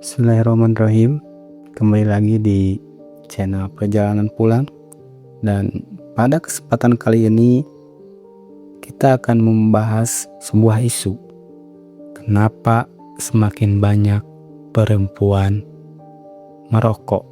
Bismillahirrahmanirrahim. Kembali lagi di channel Perjalanan Pulang. Dan pada kesempatan kali ini kita akan membahas sebuah isu. Kenapa semakin banyak perempuan merokok?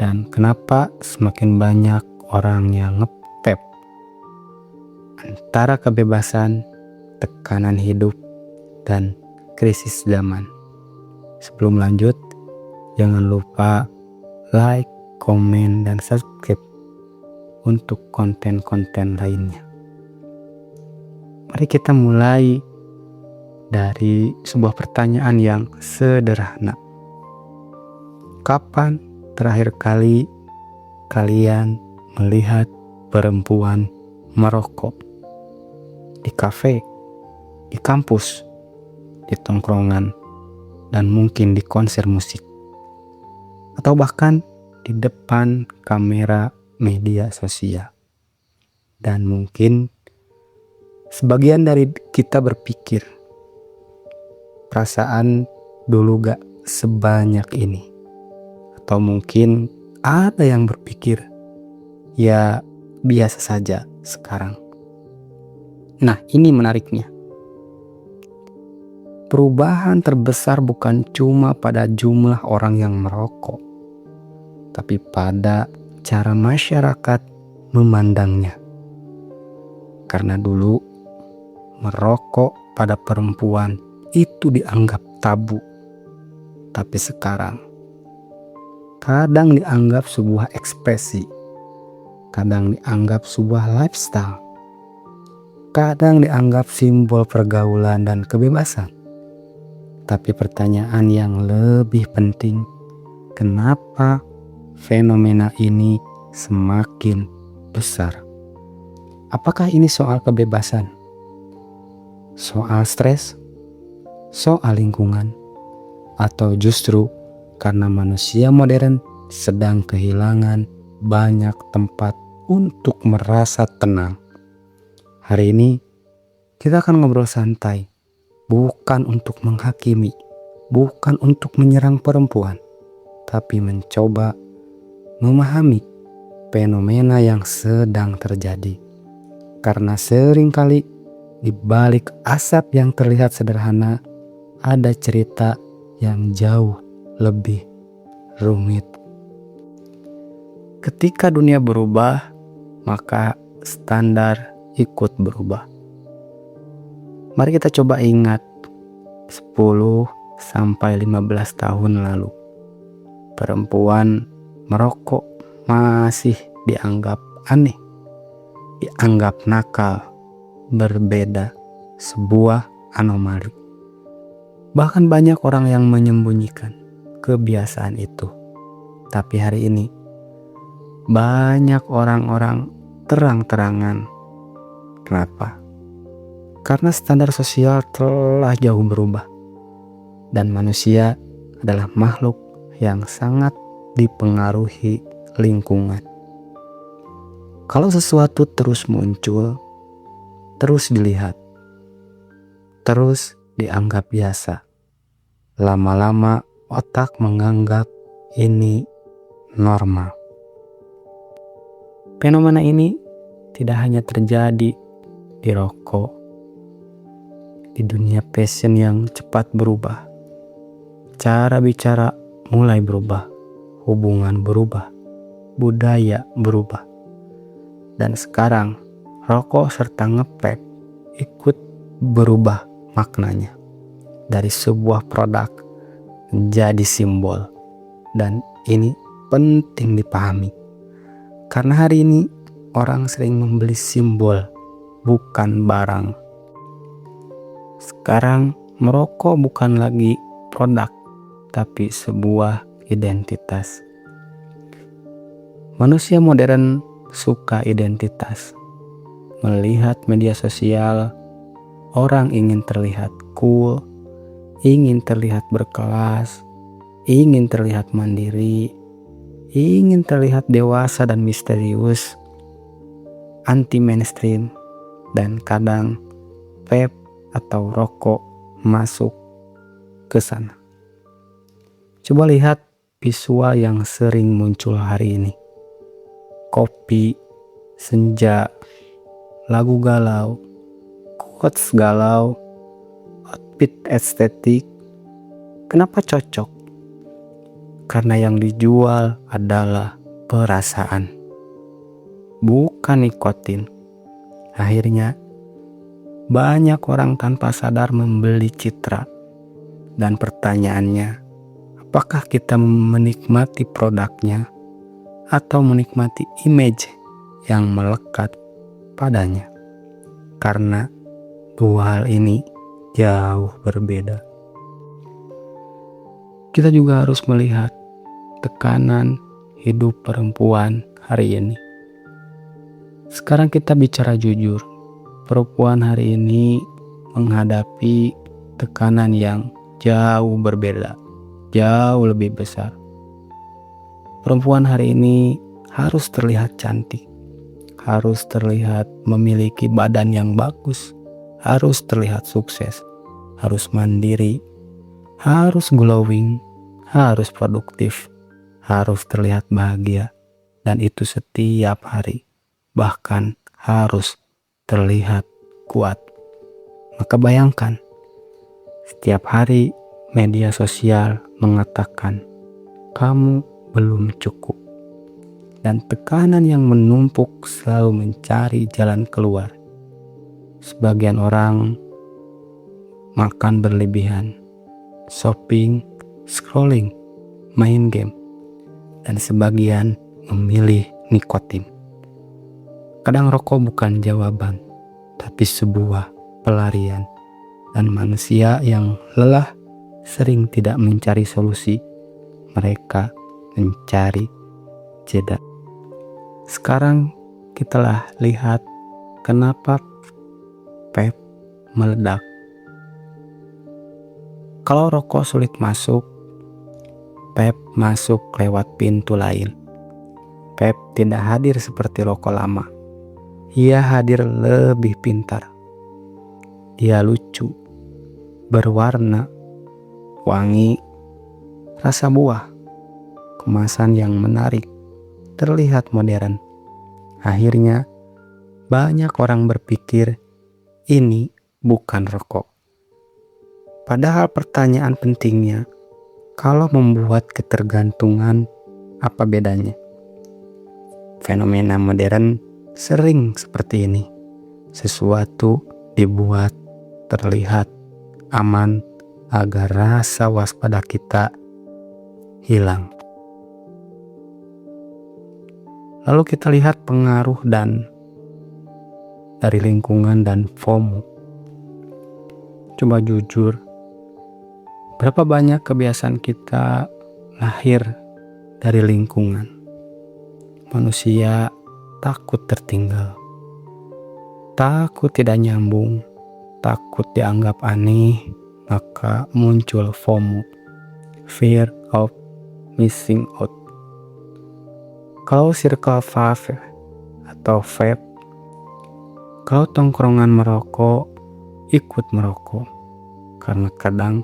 Dan kenapa semakin banyak orang yang nge-vape? Antara kebebasan, tekanan hidup, dan krisis zaman. Sebelum lanjut, jangan lupa like, komen, dan subscribe untuk konten-konten lainnya. Mari kita mulai dari sebuah pertanyaan yang sederhana. Kapan terakhir kali kalian melihat perempuan merokok? Di kafe, di kampus, di tongkrongan, dan mungkin di konser musik, atau bahkan di depan kamera media sosial. Dan mungkin sebagian dari kita berpikir, perasaan dulu gak sebanyak ini. Atau mungkin ada yang berpikir, ya biasa saja sekarang. Nah, ini menariknya. Perubahan terbesar bukan cuma pada jumlah orang yang merokok, tapi pada cara masyarakat memandangnya. Karena dulu merokok pada perempuan itu dianggap tabu, tapi sekarang kadang dianggap sebuah ekspresi, kadang dianggap sebuah lifestyle, kadang dianggap simbol pergaulan dan kebebasan. Tapi pertanyaan yang lebih penting, kenapa fenomena ini semakin besar? Apakah ini soal kebebasan? Soal stres? Soal lingkungan? Atau justru karena manusia modern sedang kehilangan banyak tempat untuk merasa tenang? Hari ini kita akan ngobrol santai, bukan untuk menghakimi, bukan untuk menyerang perempuan, tapi mencoba memahami fenomena yang sedang terjadi. Karena seringkali di balik asap yang terlihat sederhana ada cerita yang jauh lebih rumit. Ketika dunia berubah, maka standar ikut berubah. Mari kita coba ingat 10 sampai 15 tahun lalu. Perempuan merokok masih dianggap aneh, dianggap nakal, berbeda, sebuah anomali. Bahkan banyak orang yang menyembunyikan kebiasaan itu. Tapi hari ini banyak orang-orang terang-terangan. Kenapa? Karena standar sosial telah jauh berubah. Dan manusia adalah makhluk yang sangat dipengaruhi lingkungan. Kalau sesuatu terus muncul, terus dilihat, terus dianggap biasa, lama-lama otak menganggap ini normal. Fenomena ini tidak hanya terjadi di rokok, di dunia fashion yang cepat berubah. Cara bicara mulai berubah, hubungan berubah, budaya berubah. Dan sekarang rokok serta nge-vape ikut berubah maknanya. Dari sebuah produk menjadi simbol. Dan ini penting dipahami. Karena hari ini orang sering membeli simbol, bukan barang. Sekarang merokok bukan lagi produk, tapi sebuah identitas. Manusia modern suka identitas. Melihat media sosial, orang ingin terlihat cool, ingin terlihat berkelas, ingin terlihat mandiri, ingin terlihat dewasa dan misterius, anti mainstream, dan kadang vape atau rokok masuk ke sana. Coba lihat visual yang sering muncul hari ini. Kopi, senja, lagu galau, quotes galau, outfit estetik. Kenapa cocok? Karena yang dijual adalah perasaan, bukan nikotin. Akhirnya, banyak orang tanpa sadar membeli citra. Dan pertanyaannya, apakah kita menikmati produknya atau menikmati image yang melekat padanya? Karena dua hal ini jauh berbeda. Kita juga harus melihat tekanan hidup perempuan hari ini. Sekarang kita bicara jujur, perempuan hari ini menghadapi tekanan yang jauh berbeda, jauh lebih besar. Perempuan hari ini harus terlihat cantik, harus terlihat memiliki badan yang bagus, harus terlihat sukses, harus mandiri, harus glowing, harus produktif, harus terlihat bahagia, dan itu setiap hari, bahkan harus terlihat kuat. Maka bayangkan, setiap hari media sosial mengatakan kamu belum cukup, dan tekanan yang menumpuk selalu mencari jalan keluar. Sebagian orang makan berlebihan, shopping, scrolling, main game, dan sebagian memilih nikotin. Kadang rokok bukan jawaban, tapi sebuah pelarian. Dan manusia yang lelah sering tidak mencari solusi, mereka mencari jeda. Sekarang kita lihat kenapa vape meledak. Kalau rokok sulit masuk, vape masuk lewat pintu lain. Vape tidak hadir seperti rokok lama. Ia hadir lebih pintar. Dia lucu, berwarna, wangi, rasa buah, kemasan yang menarik, terlihat modern. Akhirnya, banyak orang berpikir ini bukan rokok. Padahal pertanyaan pentingnya, kalau membuat ketergantungan, apa bedanya? Fenomena modern sering seperti ini. Sesuatu dibuat terlihat aman agar rasa waspada kita hilang. Lalu kita lihat pengaruh dari lingkungan dan FOMO. Coba jujur, berapa banyak kebiasaan kita lahir dari lingkungan? Manusia takut tertinggal, takut tidak nyambung, takut dianggap aneh, maka muncul FOMO, fear of missing out. Kalau circle vape atau vape, kalau tongkrongan merokok, ikut merokok. Karena kadang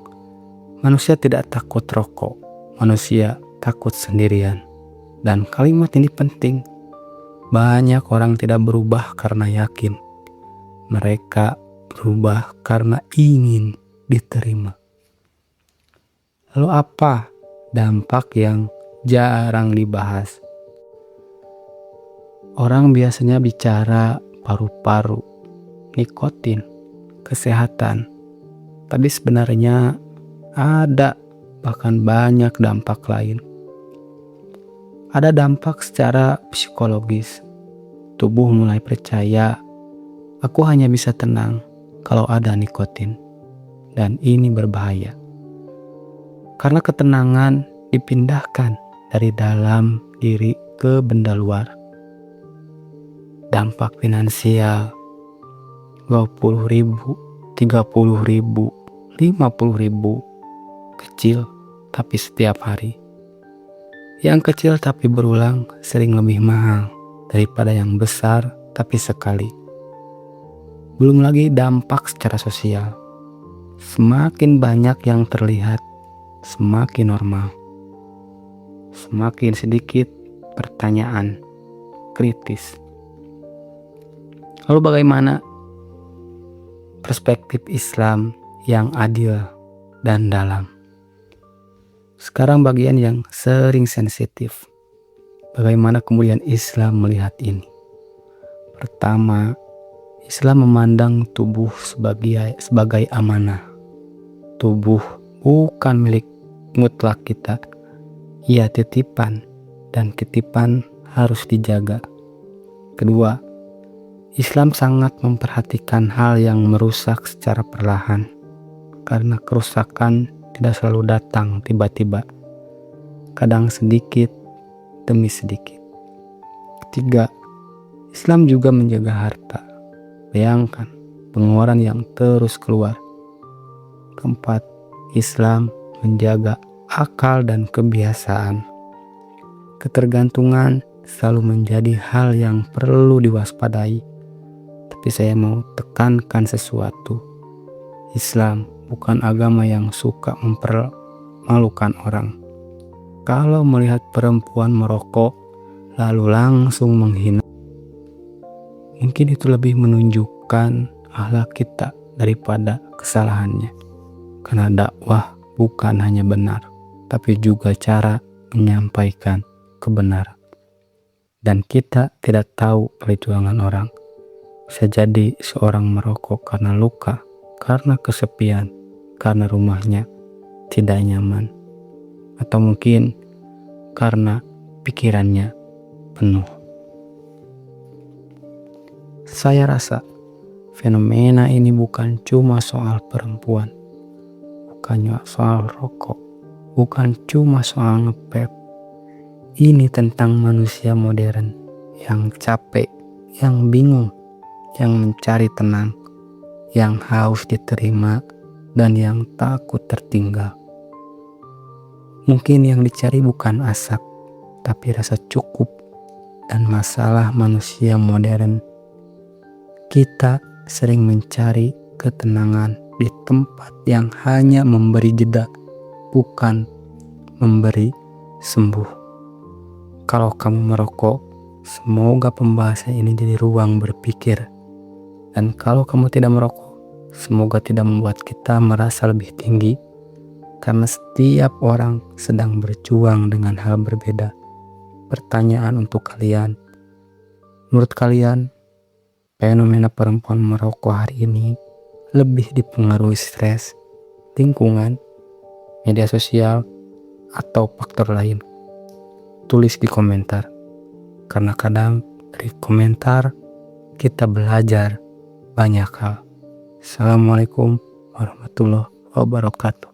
manusia tidak takut rokok, manusia takut sendirian. Dan kalimat ini penting. Banyak orang tidak berubah karena yakin. Mereka berubah karena ingin diterima. Lalu apa dampak yang jarang dibahas? Orang biasanya bicara paru-paru, nikotin, kesehatan. Tapi sebenarnya ada bahkan banyak dampak lain. Ada dampak secara psikologis. Tubuh mulai percaya, aku hanya bisa tenang kalau ada nikotin. Dan ini berbahaya. Karena ketenangan dipindahkan dari dalam diri ke benda luar. Dampak finansial, 20.000, 30.000, 50.000, kecil tapi setiap hari. Yang kecil tapi berulang sering lebih mahal daripada yang besar tapi sekali. Belum lagi dampak secara sosial. Semakin banyak yang terlihat, semakin normal. semakin sedikit pertanyaan kritis. Lalu bagaimana perspektif Islam yang adil dan dalam? Sekarang bagian yang sering sensitif. Bagaimana kemudian Islam melihat ini? Pertama, Islam memandang tubuh sebagai amanah. Tubuh bukan milik mutlak kita. Ia titipan, dan titipan harus dijaga. Kedua, Islam sangat memperhatikan hal yang merusak secara perlahan, karena kerusakan tidak selalu datang tiba-tiba, kadang sedikit demi sedikit. Ketiga, Islam juga menjaga harta. Bayangkan pengeluaran yang terus keluar. Keempat, Islam menjaga akal dan kebiasaan. Ketergantungan selalu menjadi hal yang perlu diwaspadai. Tapi saya mau tekankan sesuatu. Islam bukan agama yang suka mempermalukan orang. Kalau melihat perempuan merokok lalu langsung menghina, mungkin itu lebih menunjukkan akhlak kita daripada kesalahannya. Karena dakwah bukan hanya benar, tapi juga cara menyampaikan kebenaran. Dan kita tidak tahu perjuangan orang. Bisa jadi seorang merokok karena luka, karena kesepian, karena rumahnya tidak nyaman, atau mungkin karena pikirannya penuh. Saya rasa fenomena ini bukan cuma soal perempuan, bukan soal rokok, bukan cuma soal ngepep. Ini tentang manusia modern yang capek, yang bingung, yang mencari tenang, yang haus diterima, dan yang takut tertinggal. Mungkin yang dicari bukan asap, tapi rasa cukup. Dan masalah manusia modern, kita sering mencari ketenangan di tempat yang hanya memberi jeda, bukan memberi sembuh. Kalau kamu merokok, semoga pembahasan ini jadi ruang berpikir. Dan kalau kamu tidak merokok, semoga tidak membuat kita merasa lebih tinggi, karena setiap orang sedang berjuang dengan hal berbeda. Pertanyaan untuk kalian, menurut kalian, fenomena perempuan merokok hari ini lebih dipengaruhi stres, lingkungan, media sosial, atau faktor lain? Tulis di komentar, karena kadang dari komentar kita belajar banyak hal. Assalamualaikum warahmatullahi wabarakatuh.